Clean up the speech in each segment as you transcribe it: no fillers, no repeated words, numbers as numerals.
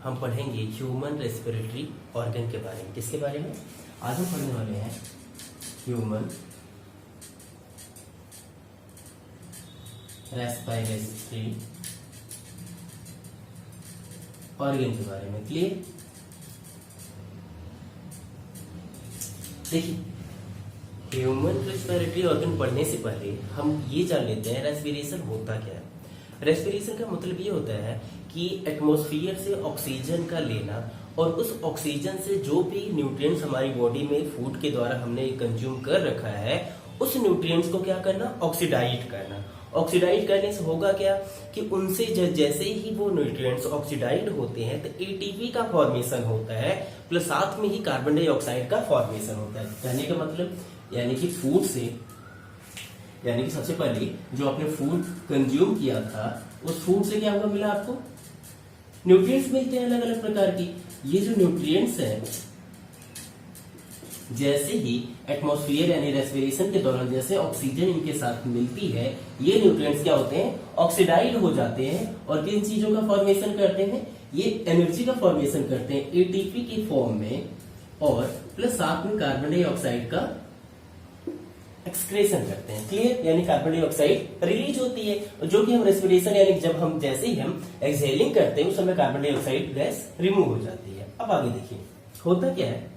हम पढ़ेंगे human respiratory organ के बारे में। किसके बारे में? आज हम पढ़ने वाले हैं ह्यूमन रेस्पिरेटरी ऑर्गन के बारे में। क्लियर? देखिए, ह्यूमन रेस्पिरेटरी ऑर्गन पढ़ने से पहले हम ये जान लेते हैं रेस्पिरेशन होता क्या है। रेस्पिरेशन का मतलब ये होता है कि एटमॉस्फेयर से ऑक्सीजन का लेना और उस ऑक्सीजन से जो भी न्यूट्रिएंट्स हमारी बॉडी में फूड के द्वारा हमने कंज्यूम कर रखा है उस न्यूट्रिएंट्स को क्या करना? ऑक्सीडाइज करना। ऑक्सीडाइज करने से होगा क्या कि उनसे जैसे ही वो न्यूट्रिएंट्स ऑक्सीडाइज होते हैं तो एटीपी का फॉर्मेशन होता है, प्लस साथ में ही कार्बन डाइऑक्साइड का फॉर्मेशन होता है। कहने का मतलब यानी कि फूड से, यानी कि सबसे पहले जो आपने फूड कंज्यूम किया था उस फूड से क्या होगा? मिला आपको न्यूट्रिएंट्स मिलते हैं अलग अलग प्रकार की। ये जो न्यूट्रिएंट्स हैं जैसे ही एटमॉस्फेयर यानी रेस्पिरेशन के दौरान जैसे ऑक्सीजन इनके साथ मिलती है ये न्यूट्रिएंट्स क्या होते हैं? ऑक्सीडाइज हो जाते हैं और किन चीजों का फॉर्मेशन करते हैं? ये एनर्जी का फॉर्मेशन करते हैं एटीपी की फॉर्म में और प्लस साथ में कार्बन डाइऑक्साइड का एक्सक्रेशन करते हैं। क्लियर? यानी कार्बन डाइऑक्साइड रिलीज होती है जो कि हम रेस्पिरेशन यानी जब हम जैसे ही हम एक्सहेलिंग करते हैं उस समय कार्बन डाइऑक्साइड गैस रिमूव हो जाती है। अब आगे देखिए होता क्या है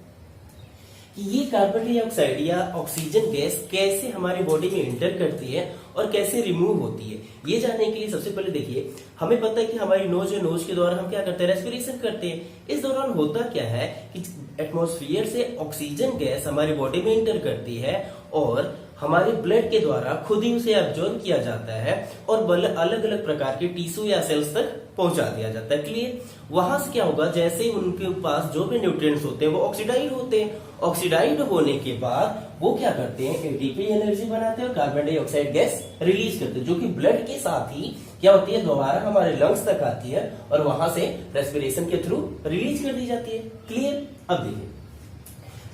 कि ये कार्बन डाइऑक्साइड या ऑक्सीजन गैस कैसे हमारी बॉडी में एंटर करती है और कैसे रिमूव होती है ये जानने के लिए सबसे पहले देखिए हमें पता है कि हमारी नोज है, नोज के द्वारा हम क्या करते हैं? रेस्पिरेशन करते हैं। इस दौरान होता क्या है कि एटमॉस्फेयर से ऑक्सीजन गैस हमारी बॉडी में एंटर करती है और हमारे ब्लड के द्वारा खुद ही उसे एब्जॉर्ब किया जाता है और अलग अलग प्रकार के टिश्यू या सेल्स तक पहुंचा दिया जाता है। क्लियर? वहां से क्या होगा? जैसे उनके पास जो भी न्यूट्रिएंट्स होते हैं वो ऑक्सीडाइज होते हैं। ऑक्सीडाइज होने के बाद वो क्या करते हैं? एटीपी एनर्जी बनाते हैं और कार्बन डाइऑक्साइड गैस रिलीज करते हैं जो कि ब्लड के साथ ही क्या होती है? दोबारा हमारे लंग्स तक आती है और वहां से रेस्पिरेशन के थ्रू रिलीज कर दी जाती है। क्लियर? अब देखिए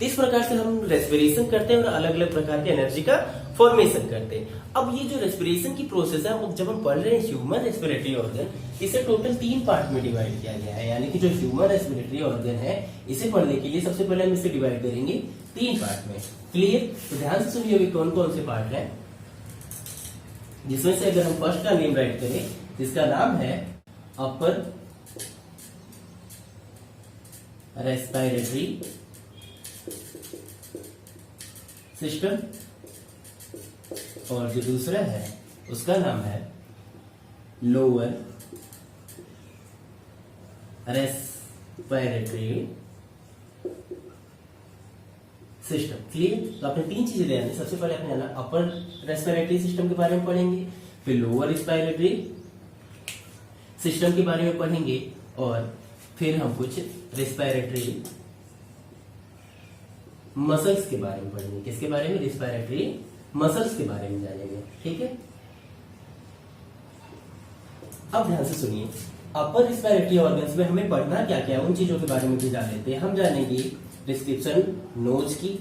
इस प्रकार से हम रेस्पिरेशन करते हैं और अलग अलग प्रकार की एनर्जी का फॉर्मेशन करते हैं। अब ये जो रेस्पिरेशन की प्रोसेस है जब हम पढ़ रहे हैं ह्यूमन रेस्पिरेटरी ऑर्गन, इसे टोटल 3 पार्ट में डिवाइड किया गया है। यानी कि जो ह्यूमन रेस्पिरेटरी ऑर्गन है इसे पढ़ने के लिए सबसे पहले हम इसे डिवाइड करेंगे 3 पार्ट में। क्लियर? तो ध्यान से सुनिए कौन कौन से पार्ट है, जिसमें से अगर हम फर्स्ट का नेम राइट करें जिसका नाम है अपर रेस्पिरेटरी सिस्टम और जो दूसरा है उसका नाम है लोअर रेस्पिरेटरी सिस्टम। क्लियर? तो आपने 3 चीजें ध्यान दी। सबसे पहले आपने जाना अपर रेस्पिरेटरी सिस्टम के बारे में पढ़ेंगे, फिर लोअर रेस्पिरेटरी सिस्टम के बारे में पढ़ेंगे और फिर हम कुछ रेस्पिरेटरी मसल्स के बारे में पढ़ेंगे। किसके बारे में? रेस्पिरेटरी मसल्स के बारे में जानेंगे। ठीक है? अब ध्यान से सुनिए अपर रेस्पिरेटरी ऑर्गन्स में हमें पढ़ना क्या क्या है उन चीजों के बारे में भी जान लेते हैं। हम जानेंगे डिस्क्रिप्शन नोज की,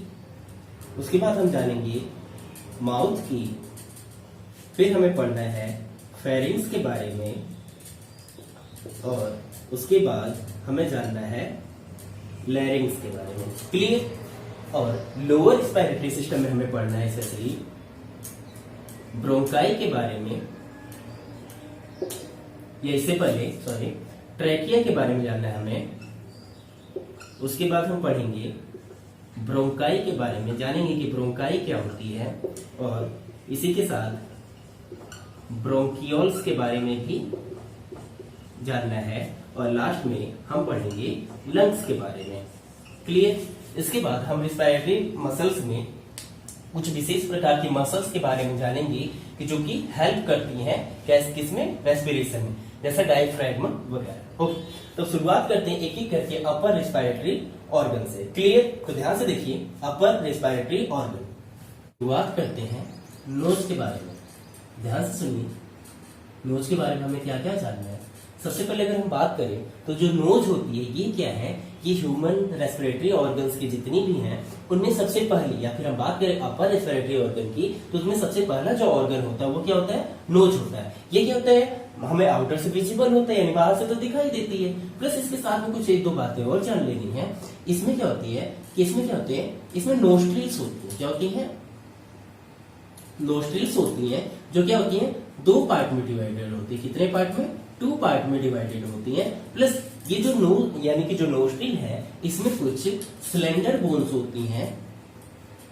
उसके बाद हम जानेंगे माउथ की, फिर हमें पढ़ना है फेरिंग्स के बारे में और उसके बाद हमें जानना है लैरिंग्स के बारे में। क्लियर? और लोअर रेस्पिरेटरी सिस्टम में हमें पढ़ना है स्पेशली ब्रोंकाई के बारे में, या इससे पहले ट्रैकिया के बारे में जानना है हमें। उसके बाद हम पढ़ेंगे ब्रोंकाई के बारे में, जानेंगे कि ब्रोंकाई क्या होती है और इसी के साथ ब्रोंकियोल्स के बारे में भी जानना है और लास्ट में हम पढ़ेंगे लंग्स के बारे में। क्लियर? इसके बाद हम रेस्पिरेटरी मसल्स में कुछ विशेष प्रकार की मसल्स के बारे में जानेंगे कि जो कि हेल्प करती हैं किसमें? रेस्पिरेशन में, जैसा डायफ्रैगम वगैरह। ओके, तो शुरुआत करते हैं एक एक करके अपर रेस्पिरेटरी ऑर्गन से। क्लियर? तो ध्यान से देखिए अपर रेस्पिरेटरी ऑर्गन। शुरुआत करते हैं नोज के बारे में। ध्यान से सुनिए नोज के बारे में हमें क्या क्या जानना है। सबसे पहले अगर हम बात करें तो जो नोज होती है ये क्या है? ये ह्यूमन रेस्पिरेटरी ऑर्गन्स की जितनी भी हैं उनमें सबसे पहली, या फिर हम बात करें अपर रेस्पिरेटरी ऑर्गन की तो उसमें सबसे पहला जो ऑर्गन होता है वो क्या होता है? नोज होता है। ये क्या होता है? हमें आउटर से विजिबल होता है, यानी बाहर से तो दिखाई देती है। प्लस इसके साथ में कुछ एक दो बातें और जान लेनी है। इसमें क्या होती है कि इसमें नोस्ट्रिल्स होती है। क्या होती है? नोस्ट्रिल्स होती है, जो क्या होती है, दो पार्ट में डिवाइडेड होती है। कितने पार्ट में? 2 पार्ट में डिवाइडेड होती है। प्लस ये जो यानी कि जो नोस्ट्रिल है, इसमें कुछ स्लेंडर बोन्स होती हैं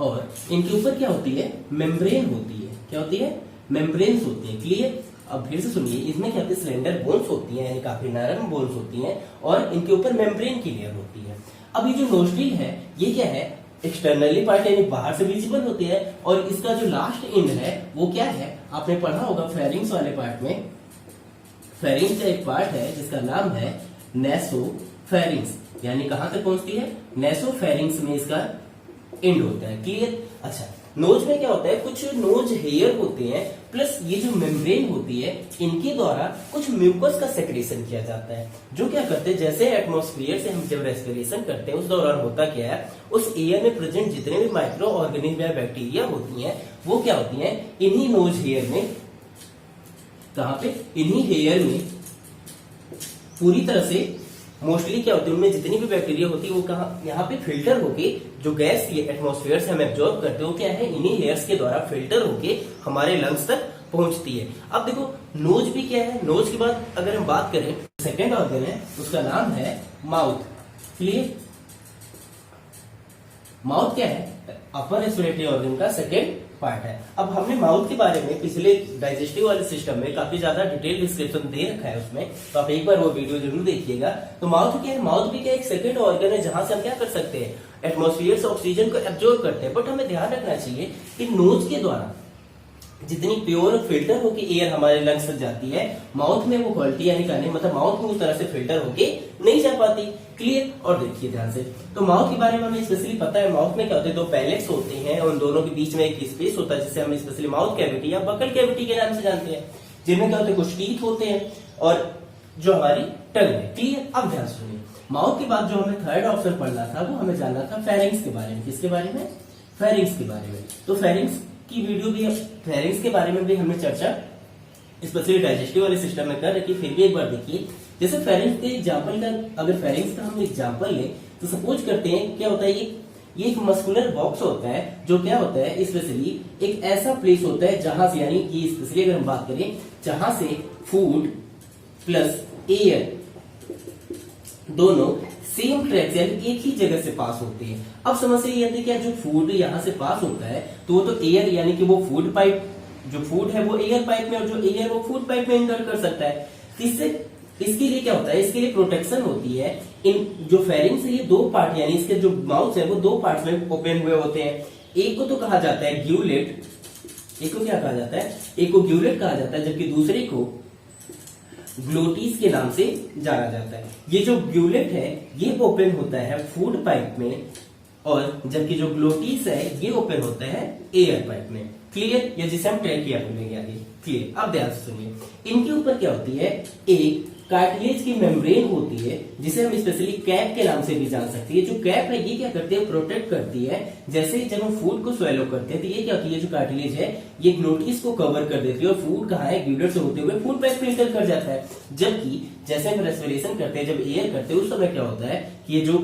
और इनके ऊपर क्या होती है? मेम्ब्रेन होती है। क्या होती है? मेम्ब्रेन्स होती है। क्लियर? अब फिर से सुनिए, इसमें क्या होती है? स्लेंडर बोन्स होती हैं, यानी काफी नरम बोन्स होती हैं और इनके ऊपर मेम्ब्रेन की लेयर होती है। अब ये जो नोस्ट्रिल है, ये क्या है? एक्सटर्नली पार्ट, यानी बाहर से विजिबल होती है। और इसका जो लास्ट एंड है वो क्या है? आपने पढ़ा होगा फेरिंग्स वाले पार्ट में। फेरिंग्स का एक पार्ट है जिसका नाम है नेसोफेरिंग्स, यानी कहां तक पहुंचती है? नेसोफेरिंग्स में इसका एंड होता है। क्लियर? अच्छा, नोज में क्या होता है? कुछ नोज हेयर होते हैं, प्लस ये जो मेम्ब्रेन होती है, इनके द्वारा कुछ म्यूकस का सेक्रेशन किया जाता है, जो क्या करते हैं, जैसे एटमॉस्फेयर से हम जब रेस्पिरेशन करते हैं उस दौरान होता क्या है, उस एयर में प्रेजेंट जितने भी माइक्रो ऑर्गेनिज्म या बैक्टीरिया होती हैं, वो क्या होती हैं? इन्हीं नोज हेयर में, कहां पे? इन्हीं हेयर में पूरी तरह से मोस्टली क्या होती है, उनमें जितनी भी बैक्टीरिया होती है वो कहा यहाँ पे फिल्टर होके, जो गैस ये एटमॉस्फेयर से हम एब्जॉर्ब करते हैं, वो क्या है? इन्हीं लेयर्स के द्वारा फिल्टर होके हमारे लंग्स तक पहुंचती है। अब देखो, नोज भी क्या है? नोज के बाद अगर हम बात करें, सेकेंड ऑर्गन है, उसका नाम है माउथ। क्लियर? माउथ क्या है? अपर रेस्पिरेटरी ऑर्गन का सेकेंड पार्ट है। अब हमने माउथ के बारे में पिछले डाइजेस्टिव वाले सिस्टम में काफी ज्यादा डिटेल डिस्क्रिप्शन दे रखा है उसमें, तो आप एक बार वो वीडियो जरूर देखिएगा। तो माउथ क्या है? माउथ भी क्या एक सेकंड ऑर्गन है, जहां से हम क्या कर सकते हैं? एटमॉस्फेयर से ऑक्सीजन को एब्जॉर्ब करते हैं। बट हमें ध्यान रखना चाहिए कि नोज के द्वारा जितनी प्योर फिल्टर होके एयर हमारे लंग्स तक जाती है, माउथ में वो क्वालिटी यानी कहने मतलब माउथ में उस तरह से फिल्टर होके नहीं जा पाती। क्लियर? और देखिए ध्यान से, तो माउथ के बारे में हमें स्पेशली पता है, माउथ में क्या होते हैं? 2 पैलेट्स होते हैं और उन दोनों के बीच में एक स्पेस होता है, जिसे हम स्पेशली माउथ कैविटी या बकल कैविटी के नाम से जानते हैं, जिनमें क्या होते हैं? कुछ टीथ होते हैं और जो हमारी टंग है। क्लियर? अब ध्यान सुनिए, माउथ के बाद जो हमें थर्ड ऑप्शन पढ़ना था, वो हमें जानना था फेरिंग्स के बारे में। किसके बारे में? फेरिंग्स के बारे में। तो फेरिंग्स की वीडियो भी, फेरिंग्स के बारे में भी हमने चर्चा स्पेशली डाइजेस्टिव वाले सिस्टम में कर रखी। फिर भी एक बार देखिए, जैसे फेरिंग्स के एग्जांपल का, अगर फेरिंग्स का हम एग्जांपल ले तो सपोज करते हैं क्या होता है, ये एक मस्कुलर बॉक्स होता है, जो क्या होता है? स्पेशली एक ऐसा प्लेस होता है जहां से, यानी कि स्पेशली अगर हम बात करें, जहां से फूड प्लस एयर दोनों सेम ट्रैक से यानी एक ही जगह से पास होते हैं। अब समस्या ये आती है, क्या जो फूड यहाँ से पास होता है तो वो तो एयर, यानी कि वो फूड पाइप, जो फूड है वो एयर पाइप में और जो एयर वो फूड पाइप में एंटर कर सकता है। इससे इसके लिए क्या होता है? इसके लिए प्रोटेक्शन होती है। इन जो फेरिंग्स है, ये 2 पार्ट, यानी इसके जो माउथ है वो 2 पार्ट्स में ओपन हुए होते हैं। एक को तो कहा जाता है ग्यूलेट, एक को क्या कहा जाता है? एक को ग्यूलेट कहा जाता है, जबकि दूसरे को ग्लोटिस के नाम से जाना जाता है। ये जो ग्यूलेट है ये ओपन होता है फूड पाइप में, और जबकि जो ग्लोटिस है ये ओपन होता है एयर पाइप में। क्लियर? या जिसे हम ट्रैकिया बोलेंगे आगे। क्लियर? अब ध्यान से सुनिए, इनके ऊपर क्या होती है? एक कार्टिलेज की मेम्ब्रेन होती है, जिसे हम स्पेशली कैप के नाम से भी जान सकते हैं। जो कैप है ये क्या करती है? प्रोटेक्ट करती है। जैसे जब हम फूड को स्वेलो करते हैं तो ये क्या होती है? जो कार्टिलेज है ये ग्लोटिस को कवर कर देती है और फूड कहाँ है? ग्यूलेट से होते हुए फूड पाइप फिल्टर कर जाता है। जबकि जैसे हम रेस्पिरेशन करते हैं, जब एयर करते हैं, उस समय क्या होता है कि ये जो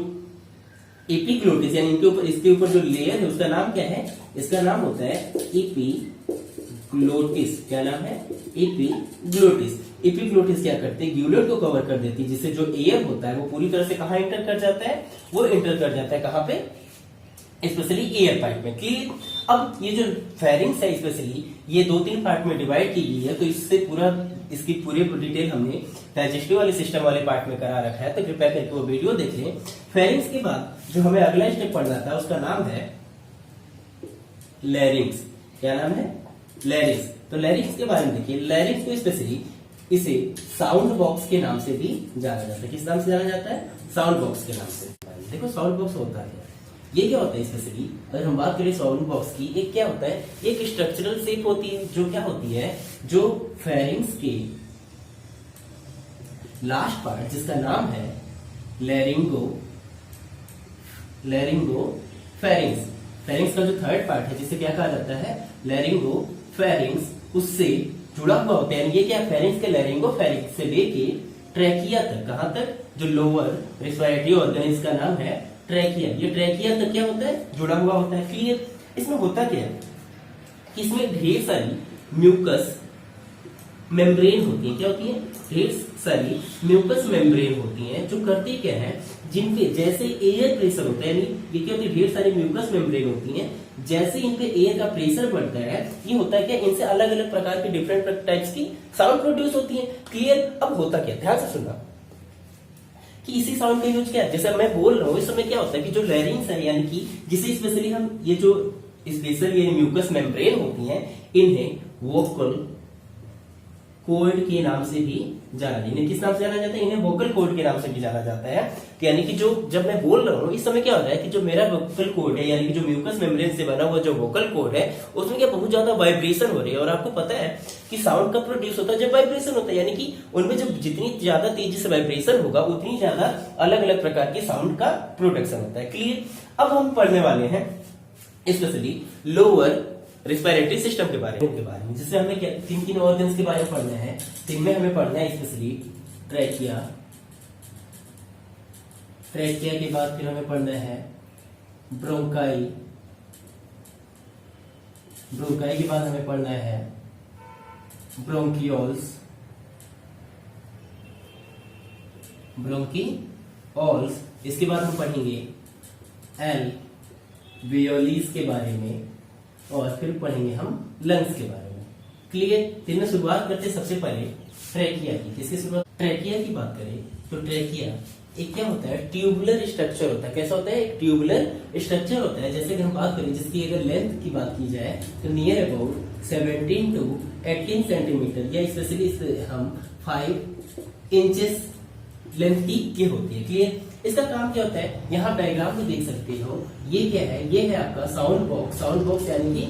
एपिग्लोटिस, यानी इनके ऊपर, इसके ऊपर जो लेयर है उसका नाम क्या है? इसका नाम होता है एपिग्लोटिस। क्या नाम है? एपिग्लोटिस। एपिग्लोटिस क्या करती है? ग्यूलेट को कवर कर देती है, जिससे जो एयर होता है वो पूरी तरह से कहां एंटर कर जाता है? वो एंटर कर जाता है कहां पे? स्पेशली एयर पाइप में। क्लियर? अब ये जो फेरिंग्स है स्पेशली ये 2-3 पार्ट में डिवाइड की गई है, तो इससे पूरा, इसकी पूरी डिटेल हमने डाइजेस्टिव वाले सिस्टम वाले पार्ट में करा रखा है, तो कृपया करके वो वीडियो देख लें। फेरिंग्स के बाद जो हमें अगला स्टेप पढ़ना था उसका नाम है लैरिंग्स। क्या नाम है? लैरिंग्स। तो लैरिंग्स के बारे में देखिए, लैरिंग्स को स्पेशली इसे साउंड बॉक्स के नाम से भी जाना जाता है। किस नाम से जाना जाता है? साउंड बॉक्स के नाम से। देखो साउंड बॉक्स होता है, ये क्या होता है? स्पेशली अगर हम बात करें साउंड बॉक्स की, एक क्या होता है? एक स्ट्रक्चरल शेप होती है, जो क्या होती है? जो फेरिंग्स के लास्ट पार्ट, जिसका नाम है लैरिंगो फेरिंग्स का जो थर्ड पार्ट है, जिसे क्या कहा जाता है? लैरिंगो फेरिंग्स, उससे जुड़ा हुआ होता है, यानी ये क्या फेरिंक्स के लैरिंगोफेरिंक्स से लेके ट्रैकिया तक, कहां तक, जो लोअर रेस्पिरेटरी ऑर्गन इसका नाम है ट्रैकिया, ये ट्रैकिया तक क्या होता है, जुड़ा हुआ होता है। क्लियर। इसमें होता क्या है कि इसमें ढेर सारी म्यूकस मेम्ब्रेन होती है, क्या होती है, ढेर सारी म्यूकस मेम्ब्रेन होती हैं, जो करती क्या है, जिनपे जैसे एयर प्रेशर होता है, यानी ये क्या होती है, ढेर सारी म्यूकस मेम्ब्रेन होती हैं, जैसे इन पे एयर का प्रेशर बढ़ता है, ये होता है क्या, इनसे अलग अलग प्रकार की डिफरेंट टाइप्स की साउंड प्रोड्यूस होती है। क्लियर। अब होता क्या, ध्यान से सुनना, कि इसी साउंड का यूज क्या है, जैसे मैं बोल रहा हूँ इस समय क्या होता है कि जो लैरिंग्स है, यानी कि जिसे स्पेशली हम ये जो स्पेशल ये म्यूकस मेम्ब्रेन होती हैं, इन्हें वोकल कॉर्ड के नाम से भी जाना, इन्हें किस नाम से जाना जाता है, इन्हें वोकल कॉर्ड के नाम से भी जाना जाता है। तो यानी कि जो जब मैं बोल रहा हूँ इस समय क्या होता है कि जो मेरा वोकल कॉर्ड है, यानी कि जो म्यूकस मेम्ब्रेन से बना हुआ जो वोकल कॉर्ड है, उसमें क्या बहुत ज्यादा वाइब्रेशन हो रही है। और आपको पता है कि साउंड कब प्रोड्यूस होता है, जब वाइब्रेशन होता है, यानी कि उनमें जब जितनी ज्यादा तेजी से वाइब्रेशन होगा उतनी ज्यादा अलग अलग प्रकार के साउंड का प्रोडक्शन होता है। क्लियर। अब हम पढ़ने वाले हैं स्पेशली लोअर रेस्पिरेटरी सिस्टम के बारे में, जिससे हमें किन ऑर्गन्स के बारे में पढ़ना है, जिनमें हमें पढ़ना है स्पेशली ट्रैकिया, ट्रैकिया के बाद फिर हमें पढ़ना है ब्रोंकाई, ब्रोंकाई के बाद हमें पढ़ना है ब्रोंकियोल्स, ब्रोंकियोल्स, इसके बाद हम पढ़ेंगे एल्वियोलीज के बारे में, और फिर पढ़ेंगे हम लंग्स के बारे में। क्लियर। इनमें शुरुआत करते सबसे पहले ट्रैकिया की। किसकी शुरुआत, ट्रैकिया की बात करें तो ट्रैकिया एक क्या होता है, ट्यूबुलर स्ट्रक्चर होता है। कैसा होता है, एक ट्यूबुलर स्ट्रक्चर होता है। जैसे कि हम बात करें जिसकी अगर लेंथ की बात की जाए तो नियर अबाउट 17 to 18 सेंटीमीटर, या स्पेशली हम 5 इंचेस लेंथ की ये होती है। क्लियर। इसका काम क्या होता है, यहाँ डायग्राम में देख सकते हो, ये क्या है, ये है आपका साउंड बॉक्स। साउंड बॉक्स यानी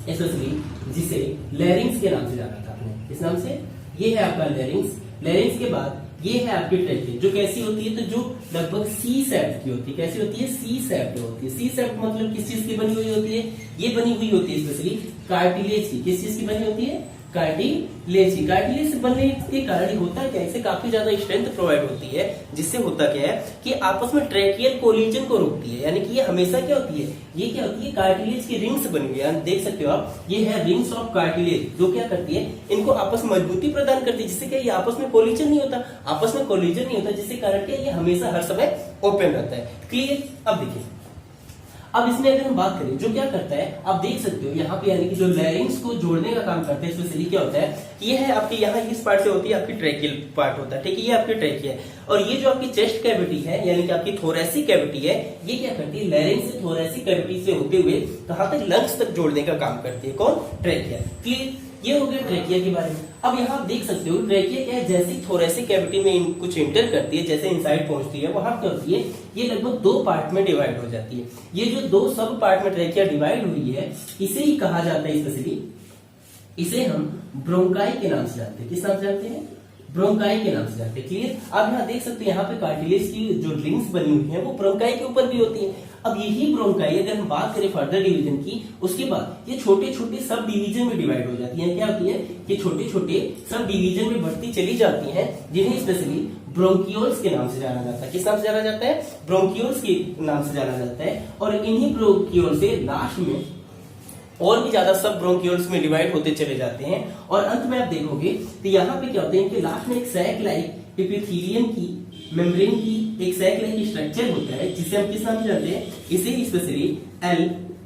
कि स्पेशली जिसे लैरिंग्स के नाम से जाना था आपने, इस नाम से, ये है आपका लैरिंग्स। लैरिंग्स के बाद ये है आपकी ट्रैकिया, जो कैसी होती है, तो जो लगभग सी शेप्ड की होती है। कैसी होती है, सी शेप्ड होती है। सी शेप्ड मतलब किस चीज की बनी हुई होती है, ये बनी हुई होती है स्पेशली कार्टिलेज की। किस चीज की बनी होती है, कार्टिलेज की। कार्टिलेज से बनने के कारण होता क्या है, इससे काफी ज्यादा स्ट्रेंथ प्रोवाइड होती है, जिससे होता क्या है कि आपस में ट्रैकियल कोलिजन को रोकती है। यानी कि ये हमेशा क्या होती है, ये क्या होती है, कार्टिलेज की रिंग्स बनी हुई है, देख सकते हो आप, ये है रिंग्स ऑफ कार्टिलेज, जो क्या करती है, इनको आपस में मजबूती प्रदान करती है, जिससे क्या ये आपस में कोलिजन नहीं होता, आपस में कोलिजन नहीं होता, जिससे कारण क्या ये हमेशा हर समय ओपन रहता है। क्लियर। अब देखिए, अब इसमें अगर हम बात करें, जो क्या करता है, आप देख सकते हो यहाँ पे, यानी कि जो लैरिंग्स को जोड़ने का काम करते हैं, स्पेशली क्या होता है, ये है आपकी यहाँ इस पार्ट से होती है आपकी ट्रैकियल पार्ट होता है, ठीक है, ये आपकी ट्रैकिया है। और ये जो आपकी चेस्ट कैविटी है, यानी कि आपकी थोरेसिक कैविटी है, ये क्या करती है, लैरिंग्स से थोरेसिक कैविटी से होते हुए कहां तक, लंग्स तक जोड़ने का काम करती है। कौन, ट्रैकिया। क्लियर। ये हो गया ट्रैकिया के बारे में। अब यहाँ आप देख सकते हो ट्रैकिया क्या है, जैसे थोरेसिक कैविटी में कुछ इंटर करती है, जैसे इनसाइड पहुंचती है, वहां क्या होती है, ये लगभग 2 पार्ट में डिवाइड हो जाती है। ये जो 2 सब पार्ट में ट्रैकिया डिवाइड हुई है, इसे ही कहा जाता है स्पेशली, इसे हम ब्रोंकाई के नाम से जानते हैं। किस नाम से जानते हैं, ब्रोंकाई के नाम से जानते हैं। क्लियर। आप यहाँ देख सकते हैं, यहाँ पे कार्टिलेज की जो रिंग्स बनी हुई है वो ब्रोंकाई के ऊपर भी होती है। अब यही ब्रोंकाई अगर हम बात करें फर्दर डिवीजन की, उसके बाद ये छोटे छोटे सब डिवीजन में डिवाइड हो जाती है। क्या होती है, ये छोटे छोटे सब डिवीजन में बढ़ती चली जाती हैं, जिन्हें स्पेशली ब्रोंकियोल्स के नाम से जाना जाता है। किस नाम से जाना जाता है, ब्रोंकियोल्स के नाम से जाना जाता है। और इन्हीं ब्रोंकियोल से लास्ट में और भी ज्यादा सब ब्रोंकियोल्स में डिवाइड होते चले जाते हैं। और अंत में आप देखोगे तो यहाँ पे क्या होता है, इनके लास्ट में एक सैक लाइक एपिथेलियम की मेम्ब्रेन की एक सैक लाइक स्ट्रक्चर होता है, जिसे हम किस नाम से जानते हैं, इसे स्पेशली एल्वियोली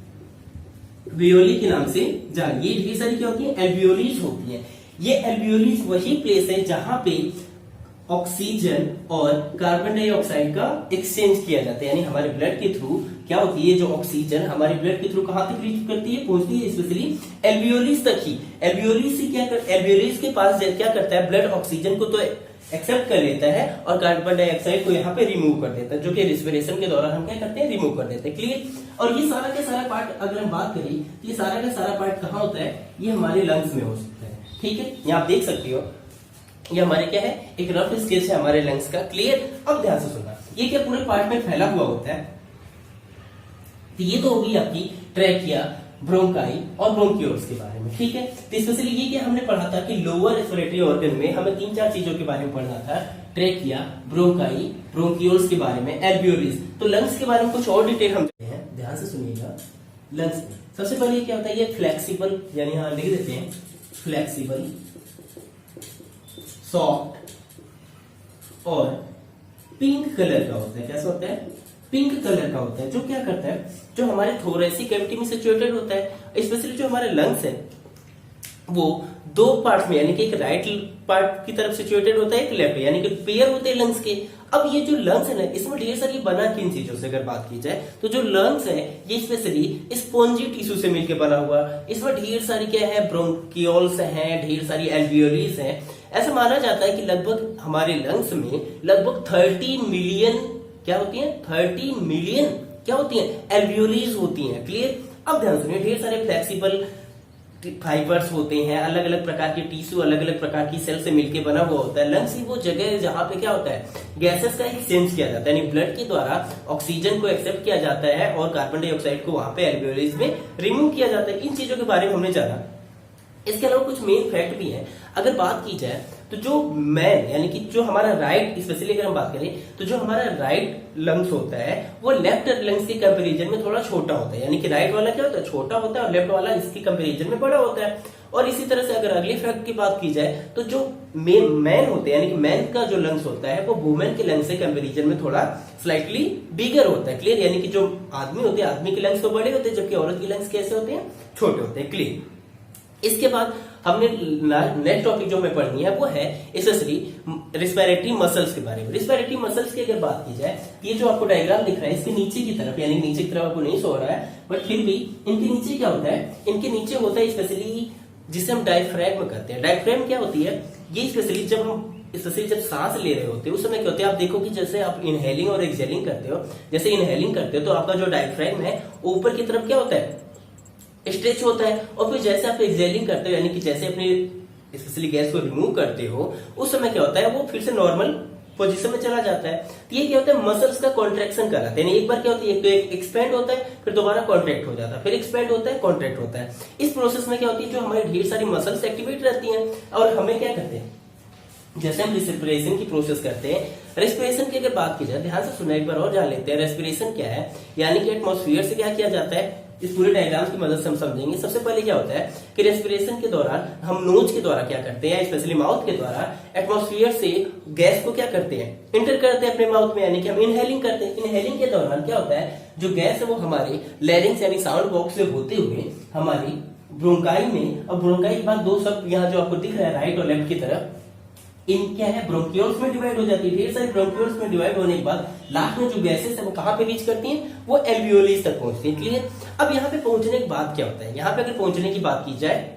के नाम से जानिए। ये ढेर सारी क्या होती है, एल्वियोलीज होती है। ये एल्वियोलीज वही प्लेस है जहां पे ऑक्सीजन और कार्बन डाइऑक्साइड का एक्सचेंज किया जाता है। यानी हमारे ब्लड के थ्रू क्या होती है, जो ऑक्सीजन हमारे ब्लड के थ्रू कहां तक रीच करती है, पहुंचती है स्पेशली एल्वियोलीज तक ही। एल्वियोलीज से क्या कर, एल्वियोलीज के पास क्या करता है, ब्लड ऑक्सीजन को तो एक्सेप्ट कर लेता है और कार्बन डाइऑक्साइड को यहाँ पे रिमूव कर देता है, जो कि रिस्पिरेशन के दौरान हम क्या करते हैं, रिमूव कर देते हैं। क्लियर। और ये सारा का सारा पार्ट अगर हम बात करें, ये सारा का सारा पार्ट कहाँ होता है, ये हमारे लंग्स में हो सकता है। ठीक है, यहाँ आप देख सकते हो, ये हमारे क्या है, एक रफ स्केच है हमारे लंग्स का। क्लियर। अब ध्यान से सुनना, ये क्या पूरे पार्ट में फैला हुआ होता है। तो ये तो होगी आपकी ट्रैकिया, ब्रोंकाई और ब्रोंकियोल्स के बारे में। ठीक है, तो स्पेशली ये क्या हमने पढ़ा था कि लोअर रेस्पिरेटरी ऑर्गन में हमें 3-4 चीजों के बारे में पढ़ना था, ट्रेकिया, ब्रोंकाई, ब्रोंकियोल्स के बारे में, एल्वियोलिस। तो लंग्स के बारे में कुछ और डिटेल हम हैं, ध्यान से सुनिएगा। लंग्स में सबसे पहले क्या होता है, ये फ्लेक्सिबल, यानी यहां लिख देते हैं फ्लेक्सिबल, सॉफ्ट और पिंक कलर का होता है। कैसा होता है? पिंक कलर का होता है। जो क्या करता है, जो हमारे थोरेसिक कैविटी में सिचुएटेड होता है। स्पेशली जो हमारे लंग्स है वो 2 पार्ट में, यानी कि एक राइट पार्ट की तरफ सिचुएटेड होता है, एक लेफ्ट, यानी कि पेयर होते हैं लंग्स के। अब ये जो लंग्स है ना, इसमें ढेर सारी बना किन चीजों से अगर बात की जाए तो जो लंग्स है ये स्पेशली स्पॉन्जी टिश्यू से मिलकर बना हुआ। इसमें ढेर सारी क्या है, ब्रोंकियोल्स हैं, ढेर सारी एल्वियोलीज हैं। ऐसा माना जाता है कि लगभग हमारे लंग्स में लगभग 30 मिलियन क्या होती है, 30 मिलियन क्या होती है, एल्वियोलीज होती हैं। क्लियर? अब ध्यान सुनिए, ढेर सारे फ्लेक्सिबल फाइबर्स होते हैं, अलग अलग प्रकार के टिश्यू, अलग अलग प्रकार की सेल से मिलकर बना हुआ होता है। लंग्स ही वो जगह है जहां पे क्या होता है, गैसेस का एक्सचेंज किया जाता है, यानी ब्लड के द्वारा ऑक्सीजन को एक्सेप्ट किया जाता है और कार्बन डाइऑक्साइड को वहां पे एल्वियोलीज में रिमूव किया जाता है। इन चीजों के बारे में हमने जाना। इसके अलावा कुछ मेन फैक्ट भी है। अगर बात की जाए तो जो मैन, यानी कि जो हमारा राइट, स्पेशली अगर हम बात करें तो जो हमारा राइट लंग्स होता है वो लेफ्ट लंग्स के कंपैरिजन में थोड़ा छोटा होता है। यानी कि राइट वाला क्या होता है, छोटा होता है, और लेफ्ट वाला इसके कंपैरिजन में बड़ा होता है। और इसी तरह से अगर अगले फैक्ट की बात की जाए तो जो मैन होते हैं, यानी कि मैन का जो लंग्स होता है वो वुमेन के लंग्स से कंपैरिजन में थोड़ा स्लाइटली बिगर होता है। क्लियर? यानी कि जो आदमी होते हैं, आदमी के लंग्स तो बड़े होते हैं, जबकि औरत के लंग्स कैसे होते हैं, छोटे होते हैं। क्लियर? इसके बाद हमने नेक्स्ट टॉपिक जो हमें पढ़नी है वो है स्पेशली रिस्पिरेटरी मसल्स के बारे में। रिस्पिरेटरी मसल्स की अगर बात की जाए, ये जो आपको डायग्राम दिख रहा है इसके नीचे की तरफ, यानी नीचे की तरफ आपको नहीं सो रहा है, बट फिर भी इनके नीचे क्या होता है, इनके नीचे होता है स्पेशली जिसे हम डायफ्रैगम कहते हैं। डायफ्रैगम क्या होती है, ये स्पेशली जब सांस ले रहे होते हैं उस समय क्या होता है, आप देखो कि जैसे आप इनहेलिंग और एक्सहेलिंग करते हो, जैसे इनहेलिंग करते हो तो आपका जो डायफ्रैगम है ऊपर की तरफ क्या होता है, स्ट्रेच होता है। और फिर जैसे आप एक्सहेलिंग करते हो, यानी कि जैसे अपनी स्पेशली गैस को रिमूव करते हो, उस समय क्या होता है, वो फिर से नॉर्मल पोजीशन में चला जाता है। तो ये क्या होता है, मसल्स का कॉन्ट्रैक्शन कहलाता है। यानी एक बार क्या होता है, एक एक्सपेंड होता है, फिर दोबारा कॉन्ट्रैक्ट हो जाता है, फिर एक्सपेंड होता है, कॉन्ट्रैक्ट होता है। इस प्रोसेस में क्या होती है, जो हमारी ढेर सारी मसल्स एक्टिवेट रहती हैं और हमें क्या करते हैं, जैसे हम रेस्पिरेशन की प्रोसेस करते हैं। रेस्पिरेशन की अगर बात की जाए, ध्यान से सुना, एक बार और जान लेते हैं रेस्पिरेशन क्या है। यानी कि एटमॉस्फेयर से क्या किया जाता है, इस पूरे डायग्राम की मदद से हम समझेंगे। सबसे पहले क्या होता है कि रेस्पिरेशन के दौरान हम नोज के द्वारा क्या करते हैं, स्पेशली माउथ के द्वारा एटमॉस्फेयर से गैस को क्या करते हैं, इंटर करते हैं अपने माउथ में, यानी कि हम इनहेलिंग करते हैं। इनहेलिंग के दौरान क्या होता है, जो गैस है वो हमारे लैरिंग्स यानी साउंड बॉक्स से होते हुए हमारी ब्रोंकाई में, और ब्रोंकाई के बाद 2 शब्द यहाँ जो आपको दिख रहा है राइट और लेफ्ट की तरफ, इन क्या है, ब्रोंकियोल्स में डिवाइड हो जाती है। ढेर सारी ब्रोंकियोल्स में डिवाइड होने के बाद लास्ट में जो गैसेस है वो कहां पे रीच करती हैं, वो एल्वियोलीज तक पहुंचती है। क्लियर? अब यहां पे पहुंचने के बाद क्या होता है, यहां पे अगर पहुंचने की बात की जाए,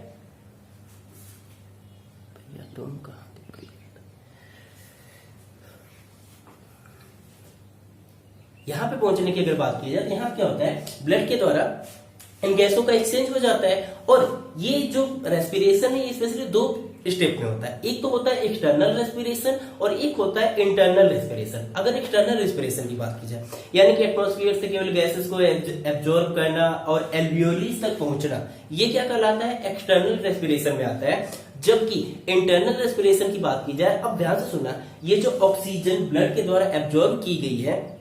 यहां पे पहुंचने की अगर बात की जाए तो यहां क्या होता है, ब्लड के द्वारा इन गैसों का एक्सचेंज हो जाता है। और ये जो रेस्पिरेशन है ये स्पेशली 2 स्टेप में होता है। एक तो होता है एक्सटर्नल रेस्पिरेशन और एक होता है इंटरनल रेस्पिरेशन। अगर एक्सटर्नल रेस्पिरेशन की बात की जाए, यानी कि एटमॉस्फेयर से केवल गैसेस को एब्जॉर्ब करना और एल्वियोलीज तक पहुंचना, ये क्या कहलाता है, एक्सटर्नल रेस्पिरेशन में आता है। जबकि इंटरनल रेस्पिरेशन की बात की जाए, अब ध्यान से सुना, ये जो ऑक्सीजन ब्लड के द्वारा एब्जॉर्ब की गई है,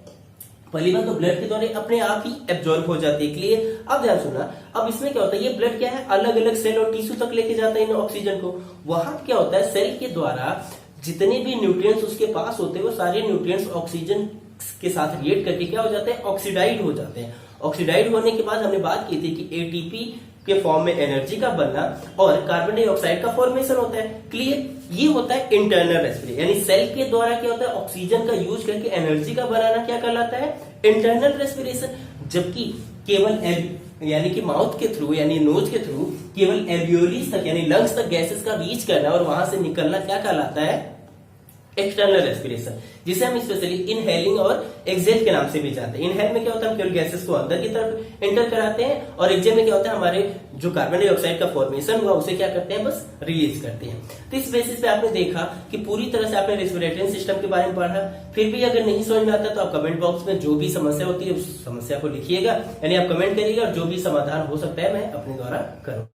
पहली बात तो ब्लड के द्वारा अपने आप ही एब्जॉर्ब हो जाती है। क्लियर? अब ध्यान सुना, अब इसमें क्या होता है, ये ब्लड क्या है, अलग अलग सेल और टिश्यू तक लेके जाता है इन ऑक्सीजन को। वहां क्या होता है, सेल के द्वारा जितने भी न्यूट्रिएंट्स उसके पास होते हैं वो सारे न्यूट्रिएंट्स ऑक्सीजन के साथ रिएक्ट करके क्या हो जाते हैं, ऑक्सीडाइड हो जाते हैं। ऑक्सीडाइड होने के बाद हमने बात की थी कि एटीपी के फॉर्म में एनर्जी का बनना और कार्बन डाइऑक्साइड का फॉर्मेशन होता है। क्लियर? ये होता है इंटरनल रेस्पिरेशन, यानी सेल के द्वारा क्या होता है, ऑक्सीजन का यूज करके एनर्जी का बनाना क्या कहलाता है, इंटरनल रेस्पिरेशन। जबकि केवल यानी कि माउथ के थ्रू, यानी नोज के थ्रू केवल एल्वियोलीज तक यानी लंग्स तक गैसेस का रीच करना और वहां से निकलना क्या कहलाता है, एक्सटर्नल रेस्पिरेशन, जिसे हम स्पेशली इनहेलिंग और एक्सेल के नाम से भी जानते हैं। इनहेल में क्या होता है, हम केवल गैसेस को अंदर की तरफ एंटर कराते हैं, और एक्सेल में क्या होता है, हमारे जो कार्बन डाइऑक्साइड का फॉर्मेशन हुआ उसे क्या करते हैं, बस रिलीज करते हैं। तो इस बेसिस पे आपने देखा कि पूरी तरह से आपने रेस्पिरेटरी सिस्टम के बारे में पढ़ा। फिर भी अगर नहीं समझ में आता तो आप कमेंट बॉक्स में जो भी समस्या होती है उस समस्या को लिखिएगा, यानी आप कमेंट करिएगा, और जो भी समाधान हो सकता है मैं अपने द्वारा करूँ।